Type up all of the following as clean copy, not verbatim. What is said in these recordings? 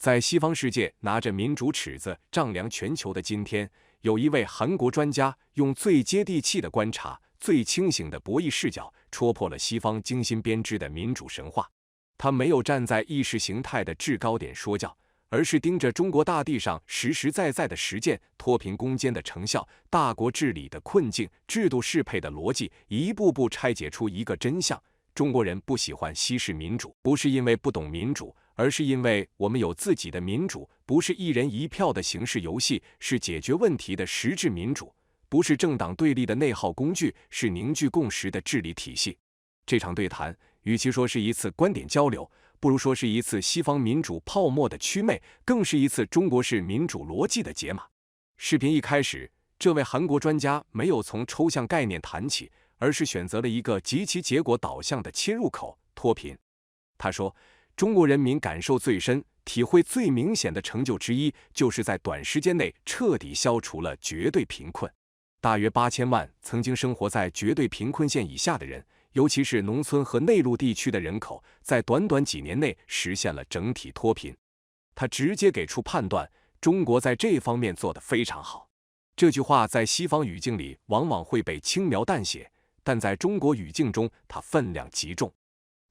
在西方世界拿着民主尺子丈量全球的今天，有一位韩国专家用最接地气的观察、最清醒的博弈视角，戳破了西方精心编织的民主神话。他没有站在意识形态的制高点说教，而是盯着中国大地上实实在在的实践、脱贫攻坚的成效、大国治理的困境、制度适配的逻辑，一步步拆解出一个真相：中国人不喜欢西式民主，不是因为不懂民主，而是因为我们有自己的民主，不是一人一票的形式游戏，是解决问题的实质民主，不是政党对立的内耗工具，是凝聚共识的治理体系。这场对谈，与其说是一次观点交流，不如说是一次西方民主泡沫的祛魅，更是一次中国式民主逻辑的解码。视频一开始，这位韩国专家没有从抽象概念谈起，而是选择了一个极其结果导向的切入口：脱贫。他说，中国人民感受最深、体会最明显的成就之一，就是在短时间内彻底消除了绝对贫困。大约8000万曾经生活在绝对贫困线以下的人，尤其是农村和内陆地区的人口，在短短几年内实现了整体脱贫。他直接给出判断，中国在这方面做得非常好。这句话在西方语境里往往会被轻描淡写，但在中国语境中，它分量极重。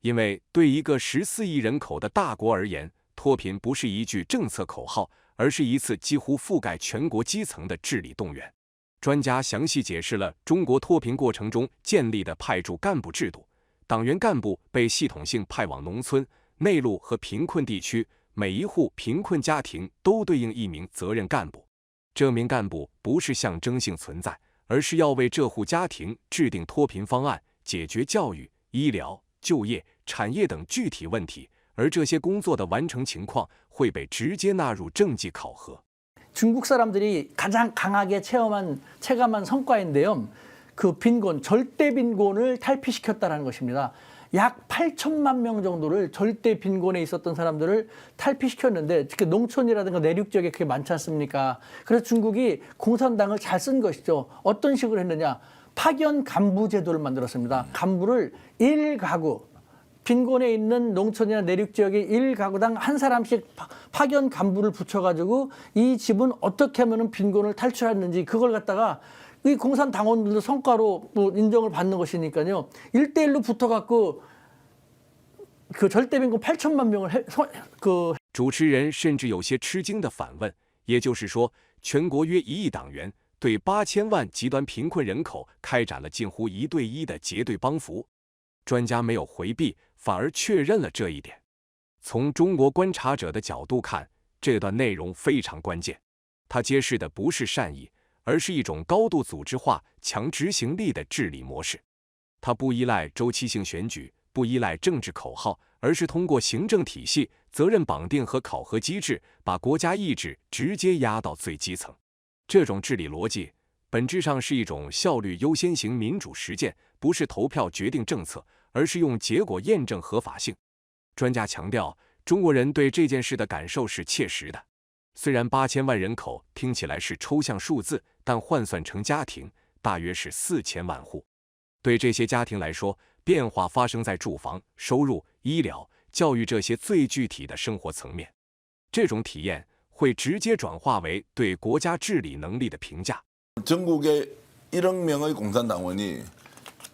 因为对一个14亿人口的大国而言，脱贫不是一句政策口号，而是一次几乎覆盖全国基层的治理动员。专家详细解释了中国脱贫过程中建立的派驻干部制度，党员干部被系统性派往农村、内陆和贫困地区，每一户贫困家庭都对应一名责任干部。这名干部不是象征性存在，而是要为这户家庭制定脱贫方案，解决教育、医疗、就业、产业等具体问题，而这些工作的完成情况会被直接纳入政绩考核。 중국 사람들이 가장 강하게 체감한 성과인데요. 그 빈곤, 절대 빈곤을 탈피시켰다는 것입니다. 약 8천만 명 정도를 절대 빈곤에 있었던 사람들을 탈피시켰는데, 특히 농촌이라든가 내륙 지역에 그게 많지 않습니까? 그래서 중국이 공산당을 잘 쓴 것이죠. 어떤 식으로 했느냐? 파견 간부 제도를 만들었습니다. 간부를 1가구, 빈곤에 있는 농촌이나 내륙 지역에 1가구당 한 사람씩 파견 간부를 붙여가지고 이 집은 어떻게 하면 빈곤을 탈출했는지 그걸 갖다가 이 공산당원들도 성과로 또 인정을 받는 것이니까요. 1대1로 붙어갖고 그 절대빈곤 8천만 명을 主持人甚至有些吃惊地反问，也就是说，全国约1亿党员对8000万极端贫困人口开展了近乎1对1的结对帮扶。专家没有回避，反而确认了这一点。从中国观察者的角度看，这段内容非常关键。它揭示的不是善意，而是一种高度组织化、强执行力的治理模式。它不依赖周期性选举，不依赖政治口号，而是通过行政体系、责任绑定和考核机制，把国家意志直接压到最基层。这种治理逻辑本质上是一种效率优先型民主实践，不是投票决定政策，而是用结果验证合法性。专家强调，中国人对这件事的感受是切实的。虽然8000万人口听起来是抽象数字，但换算成家庭，大约是4000万户。对这些家庭来说，变化发生在住房、收入、医疗、教育这些最具体的生活层面。这种体验会直接转化为对国家治理能力的评价。 전국에 1억 명의 공산당원이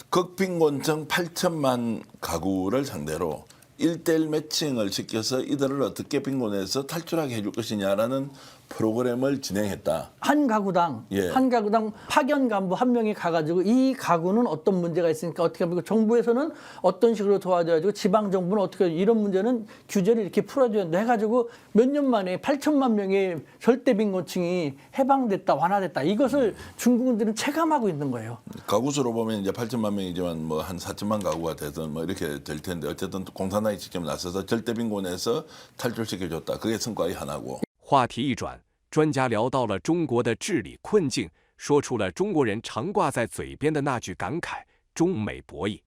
극빈곤층 8천만 가구를 상대로 1대1 매칭을 시켜서 이들을 어떻게 빈곤에서 탈출하게 해줄 것이냐라는 프로그램을 진행했다. 한 가구당 한 가구당 파견 간부 한 명이 가가지고 이 가구는 어떤 문제가 있으니까 어떻게 하면 정부에서는 어떤 식으로 도와줘야지고 지방 정부는 어떻게 이런 문제는 규제를 이렇게 풀어줘야 돼 해가지고 몇 년 만에 8천만 명의 절대 빈곤층이 해방됐다, 완화됐다. 이것을 중국인들은 체감하고 있는 거예요. 가구 수로 보면 이제 8천만 명이지만 뭐 한 4천만 가구가 되든 뭐 이렇게 될 텐데 어쨌든 공산당이 직접 나서서 절대 빈곤에서 탈출시켜줬다. 그게 성과의 하나고. 话题一转，专家聊到了中国的治理困境，说出了中国人常挂在嘴边的那句感慨：中美博弈。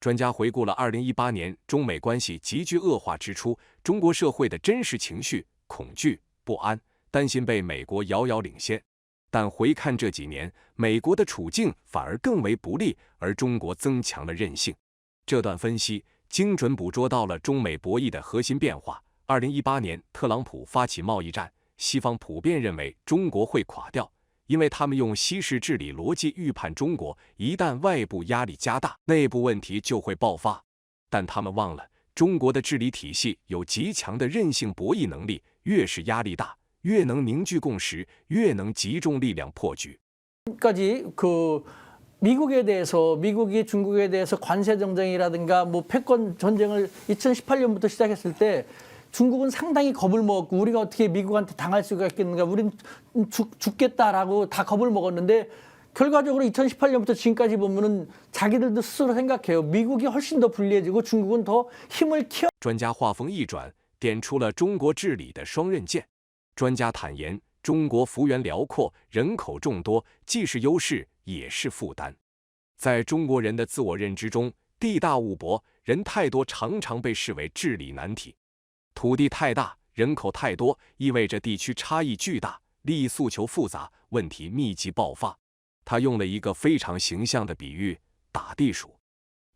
专家回顾了2018年中美关系急剧恶化之初，中国社会的真实情绪：恐惧、不安、担心被美国遥遥领先。但回看这几年，美国的处境反而更为不利，而中国增强了韧性。这段分析精准捕捉到了中美博弈的核心变化。2018年，特朗普发起贸易战，西方普遍认为中国会垮掉，因为他们用西式治理逻辑预判中国一旦外部压力加大，内部问题就会爆发。但他们忘了，中国的治理体系有极强的韧性博弈能力，越是压力大，越能凝聚共识，越能集中力量破局。 까지 미국에 대해서 미국이 중국에 대해서 관세 정쟁이라든가 뭐 패권 전쟁을 2018년부터 시작했을 때 중국은 상당히 겁을 먹었고 우리가 어떻게 미국한테 당할 수가 있겠는가 우린 죽겠다라고 다 겁을 먹었는데 결과적으로 2018년부터 지금까지 보면은 자기들도 스스로 생각해요. 미국이 훨씬 더 불리해지고 중국은 더 힘을 키워. 专家话锋一转，点出了中国治理的双刃剑。专家坦言，中国幅员辽阔，人口众多，既是优势也是负担。在中国人的自我认知中，地大物博，人太多常常被视为治理难题。土地太大，人口太多，意味着地区差异巨大，利益诉求复杂，问题密集爆发。他用了一个非常形象的比喻：打地鼠。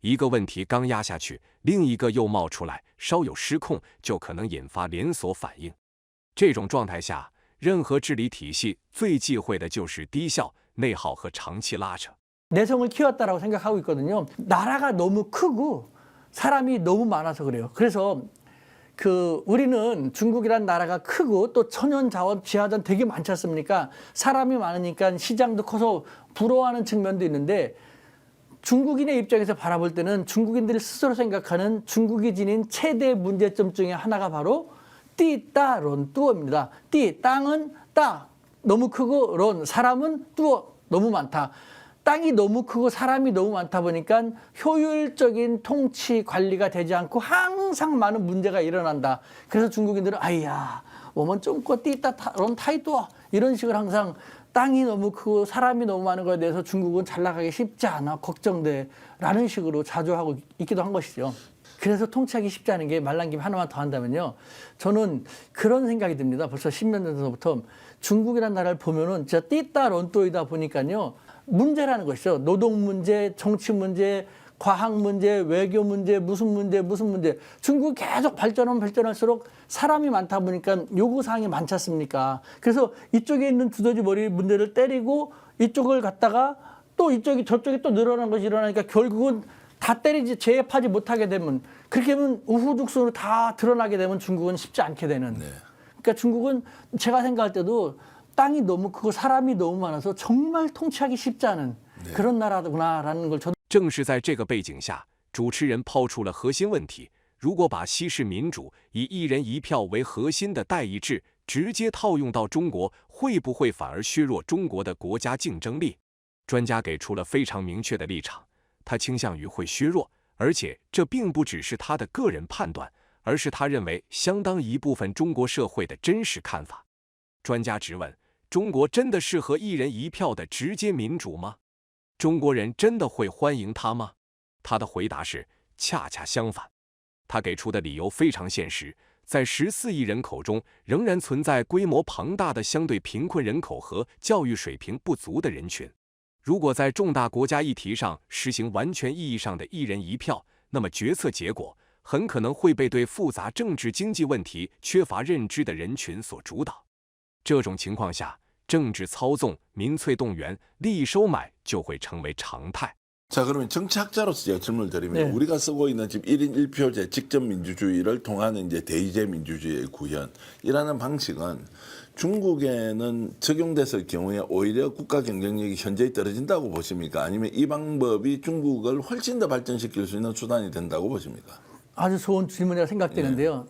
一个问题刚压下去，另一个又冒出来，稍有失控就可能引发连锁反应。这种状态下，任何治理体系最忌讳的就是低效、内耗和长期拉扯。 내성을 키웠다라고 생각하고 있거든요. 나라가 너무 크고 사람이 너무 많아서 그래요. 그래서 우리는 중국이란 나라가 크고 또 천연자원, 지하자원 되게 많지 않습니까? 사람이 많으니까 시장도 커서 부러워하는 측면도 있는데 중국인의 입장에서 바라볼 때는 중국인들이 스스로 생각하는 중국이 지닌 최대 문제점 중에 하나가 바로 띠따론뚜어입니다. 띠, 땅은 따, 너무 크고 론, 사람은 뚜어, 너무 많다. 땅이 너무 크고 사람이 너무 많다 보니까 효율적인 통치 관리가 되지 않고 항상 많은 문제가 일어난다. 그래서 중국인들은 아이야, 我们中国地大人太多 이런 식으로 항상 땅이 너무 크고 사람이 너무 많은 거에 대해서 중국은 잘 나가기 쉽지 않아, 걱정돼 라는 식으로 자주 하고 있기도 한 것이죠. 그래서 통치하기 쉽지 않은 게 말란 김에 하나만 더 한다면요. 저는 그런 생각이 듭니다. 벌써 10년 전부터 중국이라는 나라를 보면은 진짜 띠따론또이다 보니까요. 문제라는 것이죠. 노동 문제, 정치 문제, 과학 문제, 외교 문제, 무슨 문제. 중국이 계속 발전하면 발전할수록 사람이 많다 보니까 요구사항이 많지 않습니까? 그래서 이쪽에 있는 두더지 머리 문제를 때리고 이쪽을 갖다가 또 이쪽이 저쪽에 또 늘어난 것이 일어나니까 결국은 다 때리지 제압하지 못하게 되면 그렇게 하면 우후죽순으로 다 드러나게 되면 중국은 쉽지 않게 되는. 네. 그러니까 중국은 제가 생각할 때도 땅이 너무 크고 사람이 너무 많아서 정말 통치하기 쉽지 않은 그런 나라구나라는 걸 저도. 正是在这个背景下，主持人抛出了核心问题：如果把西式民主以一人一票为核心的代议制直接套用到中国，会不会反而削弱中国的国家竞争力？专家给出了非常明确的立场，他倾向于会削弱，而且这并不只是他的个人判断，而是他认为相当一部分中国社会的真实看法。专家直问：中国真的适合一人一票的直接民主吗？中国人真的会欢迎它吗？他的回答是恰恰相反。他给出的理由非常现实，在14亿人口中，仍然存在规模庞大的相对贫困人口和教育水平不足的人群。如果在重大国家议题上实行完全意义上的一人一票，那么决策结果很可能会被对复杂政治经济问题缺乏认知的人群所主导。这种情况下，政治操纵、民粹动员、利益收买就会成为常态。 자, 그러면 정치학자로서 제가 질문을 드리면 우리가 쓰고 있는 지금 1인 1표제 직접 민주주의를 통한 이제 대의제 민주주의의 구현이라는 방식은 중국에는 적용됐을 경우에 오히려 국가 경쟁력이 현저히 떨어진다고 보십니까? 아니면 이 방법이 중국을 훨씬 더 발전시킬 수 있는 수단이 된다고 보십니까? 아주 좋은 질문이라고 생각되는데요.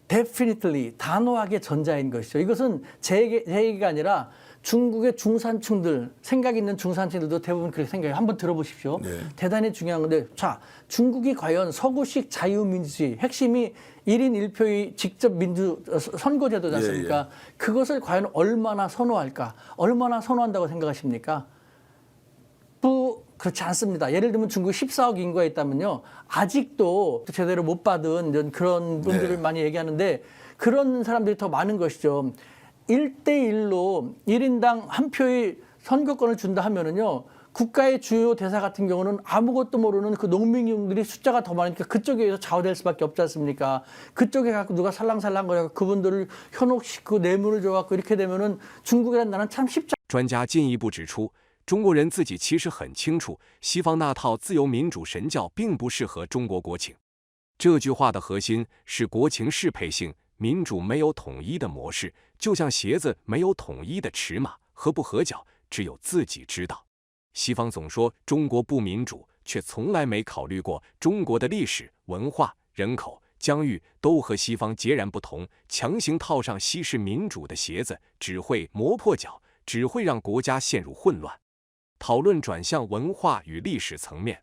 Definitely 단호하게 전자인 것이죠. 이것은 제 얘기가 아니라 중국의 중산층들, 생각 있는 중산층들도 대부분 그렇게 생각해요. 한번 들어보십시오. 대단히 중요한 건데, 자, 중국이 과연 서구식 자유민주주의, 핵심이 1인 1표의 직접 선거제도지 않습니까? 그것을 과연 얼마나 선호할까? 얼마나 선호한다고 생각하십니까? 그렇지 않습니다. 예를 들면 중국 14억 인구가 있다면요. 아직도 제대로 못 받은 그런 분들을 많이 얘기하는데 그런 사람들이 더 많은 것이죠. 1대1로 1인당 한 표의 선거권을 준다 하면은요. 국가의 주요 대사 같은 경우는 아무것도 모르는 그 농민들이 숫자가 더 많으니까 그쪽에 의해서 좌우될 수밖에 없지 않습니까? 그쪽에 갖고 누가 살랑살랑 거려서 그분들을 현혹시키고 뇌물을 줘갖고 이렇게 되면은 중국이라는 나라는 참 쉽지. 专家进一步指出，中国人自己其实很清楚，西方那套自由民主神教并不适合中国国情。这句话的核心是国情适配性，民主没有统一的模式，就像鞋子没有统一的尺码，合不合脚只有自己知道。西方总说中国不民主，却从来没考虑过中国的历史、文化、人口、疆域都和西方截然不同，强行套上西式民主的鞋子，只会磨破脚，只会让国家陷入混乱。讨论转向文化与历史层面，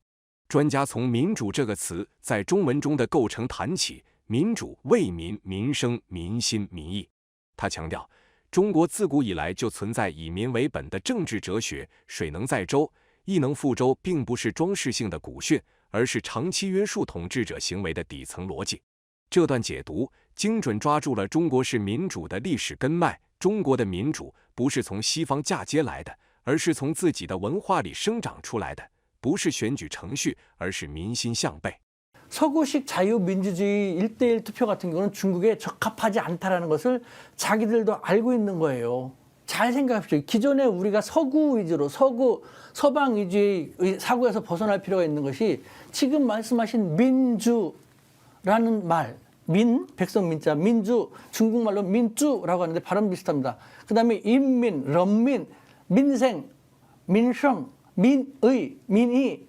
专家从民主这个词在中文中的构成谈起，民主为民、民生、民心、民意。他强调，中国自古以来就存在以民为本的政治哲学，水能载舟，亦能覆舟，并不是装饰性的古训，而是长期约束统治者行为的底层逻辑。这段解读精准抓住了中国式民主的历史根脉。中国的民主不是从西方嫁接来的，而是从自己的文化里生长出来的，不是选举程序，而是民心向背。 서구식 자유민주주의 1대1 투표 같은 경우는 중국에 적합하지 않다는 것을 자기들도 알고 있는 거예요. 잘 생각하십시오. 기존에 우리가 서구 위주로 서방 위주의 사고에서 벗어날 필요가 있는 것이 지금 말씀하신 민주라는 말, 백성 민자, 민주, 중국말로 민주라고 하는데 발음 비슷합니다. 그 다음에 인민, 런민, 민생, 민성, 민의, 민의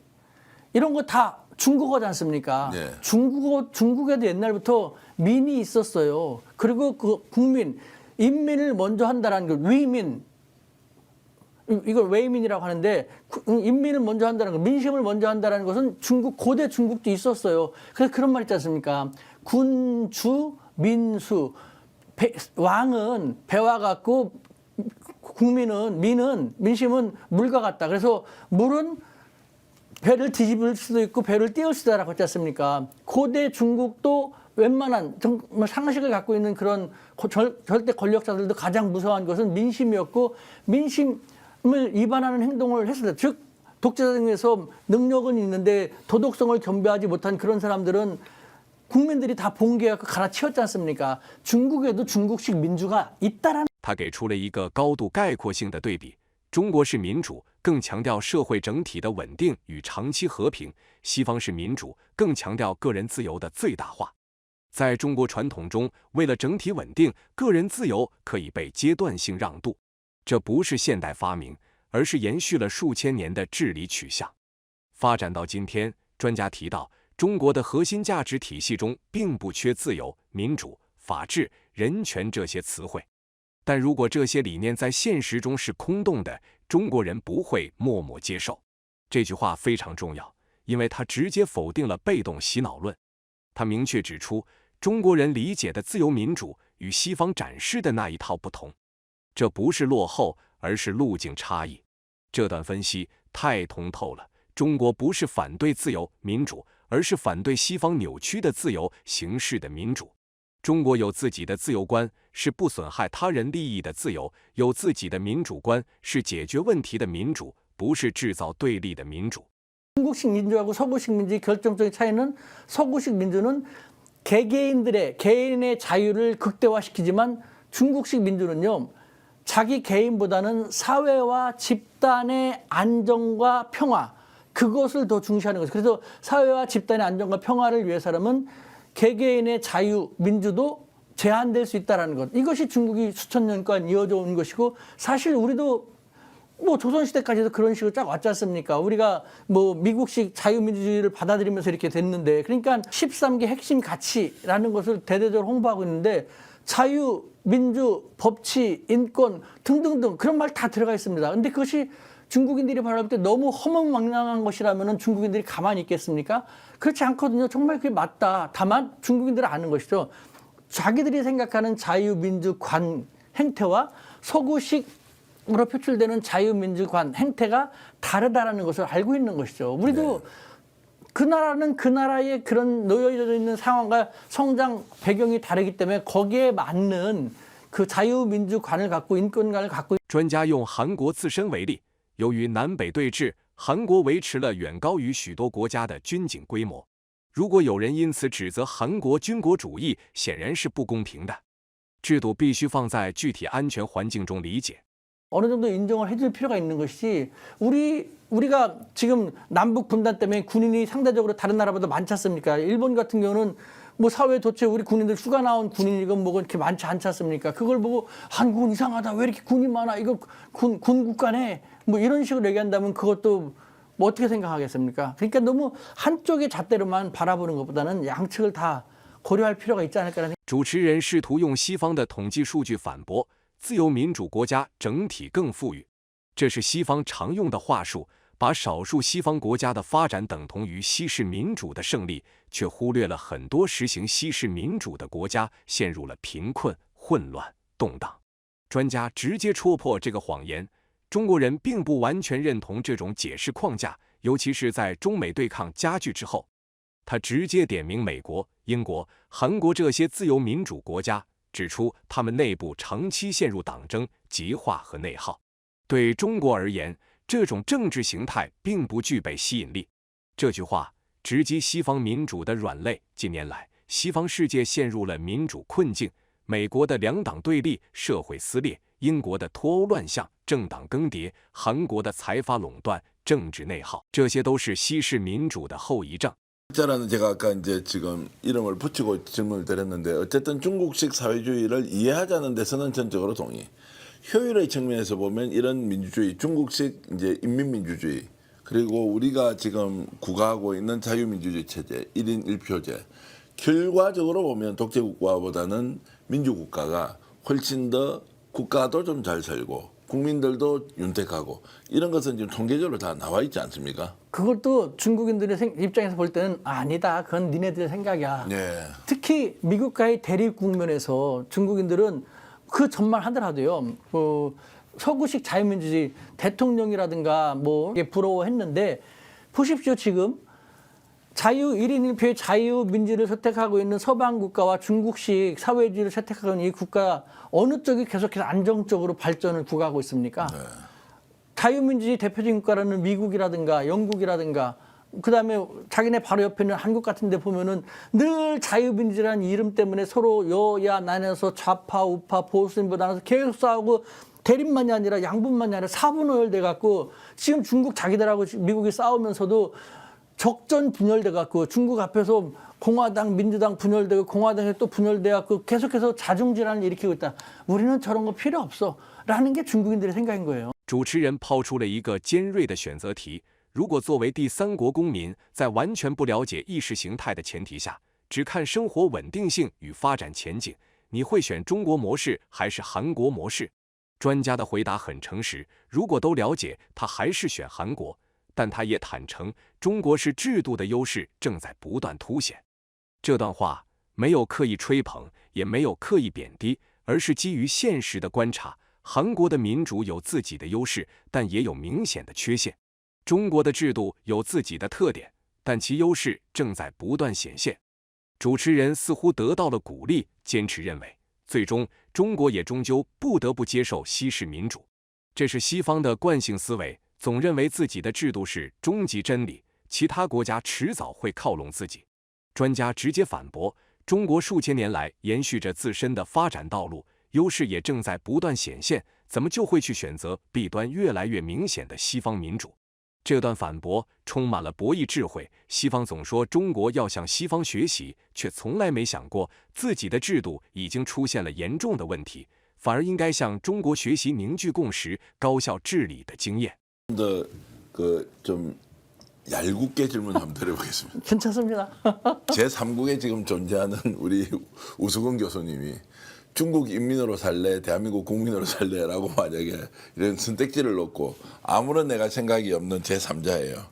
이런 거 다 중국어지 않습니까? 네. 중국에도 옛날부터 민이 있었어요. 그리고 그 국민, 인민을 먼저 한다는 것, 위민, 이걸 외민이라고 하는데 인민을 먼저 한다는 것, 민심을 먼저 한다는 것은 고대 중국도 있었어요. 그래서 그런 말 있지 않습니까? 군주, 민수, 왕은 배와 같고 민심은 물과 같다. 그래서 물은 배를 뒤집을 수도 있고 배를 띄울 수도 있다라고 했지 않습니까? 고대 중국도 웬만한 정말 상식을 갖고 있는 그런 절대 권력자들도 가장 무서워한 것은 민심이었고 민심을 위반하는 행동을 했습니다. 즉 독재자 중에서 능력은 있는데 도덕성을 겸비하지 못한 그런 사람들은 국민들이 다 봉기해서 갈아치웠지 않습니까? 중국에도 중국식 민주가 있다라는. 他给出了一个高度概括性的对比。 中国式民主更强调社会整体的稳定与长期和平，西方式民主更强调个人自由的最大化。在中国传统中，为了整体稳定，个人自由可以被阶段性让渡，这不是现代发明，而是延续了数千年的治理取向。发展到今天，专家提到，中国的核心价值体系中并不缺自由、民主、法治、人权这些词汇。 但如果这些理念在现实中是空洞的，中国人不会默默接受。这句话非常重要，因为它直接否定了被动洗脑论。它明确指出，中国人理解的自由民主与西方展示的那一套不同。这不是落后，而是路径差异。这段分析太通透了。中国不是反对自由民主，而是反对西方扭曲的自由形式的民主。 中国有自己的自由观，是不损害他人利益的自由；有自己的民主观，是解决问题的民主，不是制造对立的民主。 중국식 민주하고 서구식 민주의 결정적인 차이는 서구식 민주는 개인의 자유를 극대화시키지만 중국식 민주는요 자기 개인보다는 사회와 집단의 안정과 평화 그것을 더 중시하는 거죠. 그래서 사회와 집단의 안정과 평화를 위해서라면 개개인의 자유, 민주도 제한될 수 있다는 것. 이것이 중국이 수천 년간 이어져 온 것이고 사실 우리도 뭐 조선시대까지도 그런 식으로 쫙 왔지 않습니까? 우리가 뭐 미국식 자유민주주의를 받아들이면서 이렇게 됐는데 그러니까 13개 핵심 가치라는 것을 대대적으로 홍보하고 있는데 자유, 민주, 법치, 인권 등등등 그런 말 다 들어가 있습니다. 근데 그것이 중국인들이 바라볼 때 너무 허무맹랑한 것이라면 중국인들이 가만히 있겠습니까? 그렇지 않거든요. 정말 그게 맞다. 다만 중국인들은 아는 것이죠. 자기들이 생각하는 자유민주관 행태와 서구식으로 표출되는 자유민주관 행태가 다르다는 것을 알고 있는 것이죠. 우리도 네. 그 나라는 그 나라의 그런 놓여져 있는 상황과 성장 배경이 다르기 때문에 거기에 맞는 그 자유민주관을 갖고 인권관을 갖고 专家用韩国自身为例，由于南北对峙，韩国维持了远高于许多国家的军警规模。如果有人因此指责韩国军国主义，显然是不公平的。制度必须放在具体安全环境中理解。 어느 정도 인정을 해줄 필요가 있는 것이 우리가 지금 남북 분단 때문에 군인이 상대적으로 다른 나라보다 많지 않습니까? 일본 같은 경우는 뭐 사회 도처에 우리 군인들 휴가 나온 군인이건 뭐건 이렇게 많지 않지 않습니까? 그걸 보고 한국은 이상하다. 왜 이렇게 군이 많아? 이거 군 국가네. 뭐 이런 식으로 얘기한다면 그것도 뭐 어떻게 생각하겠습니까? 그러니까 너무 한쪽의 잣대로만 바라보는 것보다는 양측을 다 고려할 필요가 있지 않을까라는. 主持人试图用西方的统计数据反驳。 自由民主国家整体更富裕，这是西方常用的话术，把少数西方国家的发展等同于西式民主的胜利，却忽略了很多实行西式民主的国家陷入了贫困、混乱、动荡。专家直接戳破这个谎言。中国人并不完全认同这种解释框架，尤其是在中美对抗加剧之后，他直接点名美国、英国、韩国这些自由民主国家。 指出，他们内部长期陷入党争、极化和内耗。对中国而言，这种政治形态并不具备吸引力。这句话直击西方民主的软肋。近年来，西方世界陷入了民主困境：美国的两党对立、社会撕裂；英国的脱欧乱象、政党更迭；韩国的财阀垄断、政治内耗。这些都是西式民主的后遗症。 자라는 제가 아까 이제 지금 이름을 붙이고 질문을 드렸는데 어쨌든 중국식 사회주의를 이해하자는 데서는 전적으로 동의. 효율의 측면에서 보면 이런 민주주의, 중국식 이제 인민민주주의 그리고 우리가 지금 구가하고 있는 자유민주주의 체제, 1인 1표제 결과적으로 보면 독재국가보다는 민주국가가 훨씬 더 국가도 좀 잘 살고 국민들도 윤택하고 이런 것은 지금 통계적으로 다 나와 있지 않습니까? 그것도 중국인들의 입장에서 볼 때는 아니다. 그건 니네들의 생각이야. 네. 특히 미국과의 대립 국면에서 중국인들은 그 전만 하더라도요. 서구식 자유민주주의 대통령이라든가 뭐 이게 부러워했는데 보십시오. 지금 자유 1인 1표의 자유민주를 선택하고 있는 서방 국가와 중국식 사회주의를 선택하고 있는 이 국가 어느 쪽이 계속해서 안정적으로 발전을 구가하고 있습니까? 네. 자유민주주의 대표적인 국가라는 미국이라든가 영국이라든가 그다음에 자기네 바로 옆에 있는 한국 같은 데 보면은 늘 자유민주라는 이름 때문에 서로 여야 나눠서 좌파 우파 보수인보 나눠서 계속 싸우고 대립만이 아니라 양분만이 아니라 사분오열돼 갖고 지금 중국 자기들하고 미국이 싸우면서도 적전 분열돼 갖고 중국 앞에서 공화당, 민주당 분열되고 공화당에 또 분열돼 갖고 계속해서 자중질환을 일으키고 있다. 우리는 저런 거 필요 없어. 라는 게 중국인들의 생각인 거예요. 主持人抛出了一个尖锐的选择题：如果作为第三国公民，在完全不了解意识形态的前提下，只看生活稳定性与发展前景，你会选中国模式还是韩国模式？专家的回答很诚实，如果都了解，他还是选韩国。 但他也坦诚，中国是制度的优势正在不断凸显。这段话没有刻意吹捧，也没有刻意贬低，而是基于现实的观察。韩国的民主有自己的优势，但也有明显的缺陷；中国的制度有自己的特点，但其优势正在不断显现。主持人似乎得到了鼓励，坚持认为，最终中国也终究不得不接受西式民主。这是西方的惯性思维。 总认为自己的制度是终极真理，其他国家迟早会靠拢自己。专家直接反驳：中国数千年来延续着自身的发展道路，优势也正在不断显现，怎么就会去选择弊端越来越明显的西方民主？这段反驳充满了博弈智慧。西方总说中国要向西方学习，却从来没想过自己的制度已经出现了严重的问题，反而应该向中国学习凝聚共识、高效治理的经验。 좀 얄궂게 질문 한번 드려보겠습니다. 괜찮습니다. 제3국에 지금 존재하는 우리 우수근 교수님이 중국 인민으로 살래, 대한민국 국민으로 살래라고 만약에 이런 선택지를 놓고 아무런 내가 생각이 없는 제3자예요.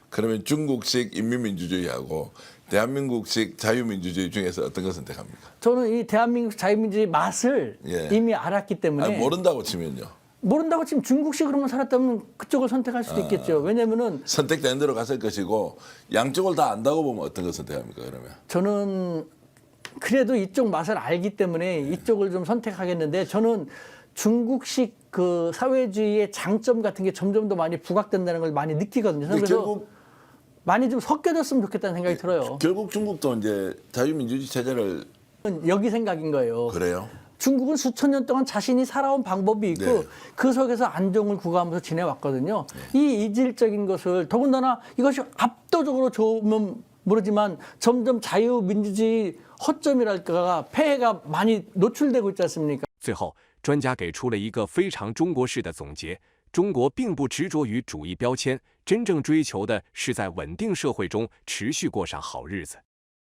그러면 중국식 인민민주주의하고 대한민국식 자유민주주의 중에서 어떤 걸 선택합니까? 저는 이 대한민국 자유민주주의 맛을 이미 알았기 때문에 아니, 모른다고 치면요. 모른다고 지금 중국식으로만 살았다면 그쪽을 선택할 수도 있겠죠. 왜냐면은 선택되는 대로 갔을 것이고 양쪽을 다 안다고 보면 어떤 걸 선택합니까? 그러면 저는 그래도 이쪽 맛을 알기 때문에 이쪽을 좀 선택하겠는데 저는 중국식 그 사회주의의 장점 같은 게 점점 더 많이 부각된다는 걸 많이 느끼거든요. 근데 그래서 결국 많이 좀 섞여졌으면 좋겠다는 생각이 들어요. 결국 중국도 이제 자유민주주의 체제를 여기 생각인 거예요. 그래요. 중국은 수천 년 동안 자신이 살아온 방법이 있고 네. 그 속에서 안정을 구가하면서 지내왔거든요. 이 이질적인 것을 더군다나 이것이 압도적으로 좋으면 모르지만 점점 자유민주주의 허점이랄까 폐해가 많이 노출되고 있지 않습니까? 最后，专家给出了一个非常中国式的总结：中国并不执着于主义标签，真正追求的是在稳定社会中持续过上好日子。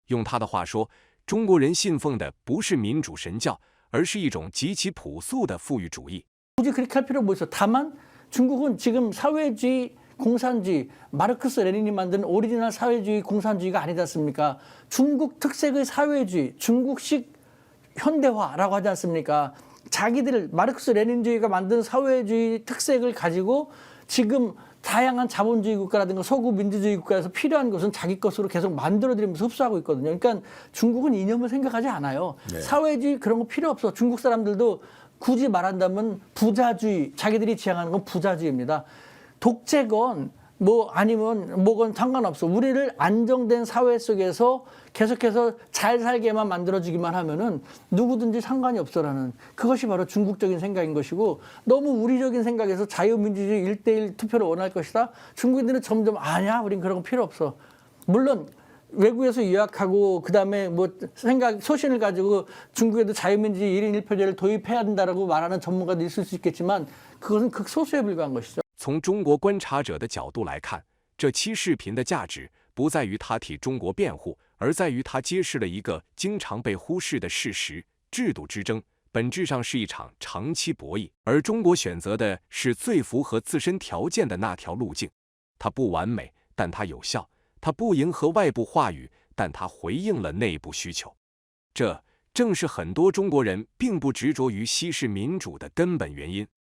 用他的话说，中国人信奉的不是民主神教，而是一种极其朴素的富裕主义。 굳이 그렇게 할 필요 뭐 있어. 다만 중국은 지금 사회주의, 공산주의, 마르크스 레닌이 만든 오리지널 사회주의, 공산주의가 아니지 않습니까? 중국 특색의 사회주의, 중국식 현대화라고 하지 않습니까? 자기들 마르크스 레닌주의가 만든 사회주의 특색을 가지고 지금 다양한 자본주의 국가라든가 서구 민주주의 국가에서 필요한 것은 자기 것으로 계속 만들어들이면서 흡수하고 있거든요. 그러니까 중국은 이념을 생각하지 않아요. 네. 사회주의 그런 거 필요 없어. 중국 사람들도 굳이 말한다면 부자주의, 자기들이 지향하는 건 부자주의입니다. 독재건 뭐 아니면 뭐건 상관없어. 우리를 안정된 사회 속에서 계속해서 잘 살게만 만들어주기만 하면은 누구든지 상관이 없어라는 그것이 바로 중국적인 생각인 것이고 너무 우리적인 생각에서 자유민주주의 1대1 투표를 원할 것이다. 중국인들은 점점 아니야. 우린 그런 거 필요 없어. 물론 외국에서 유학하고 그다음에 뭐 생각 소신을 가지고 중국에도 자유민주주의 1인 1표제를 도입해야 된다라고 말하는 전문가도 있을 수 있겠지만 그것은 극소수에 불과한 것이죠. 从中国观察者的角度来看，这期视频的价值不在于他替中国辩护，而在于他揭示了一个经常被忽视的事实：制度之争本质上是一场长期博弈，而中国选择的是最符合自身条件的那条路径。它不完美，但它有效；它不迎合外部话语，但它回应了内部需求。这正是很多中国人并不执着于西式民主的根本原因。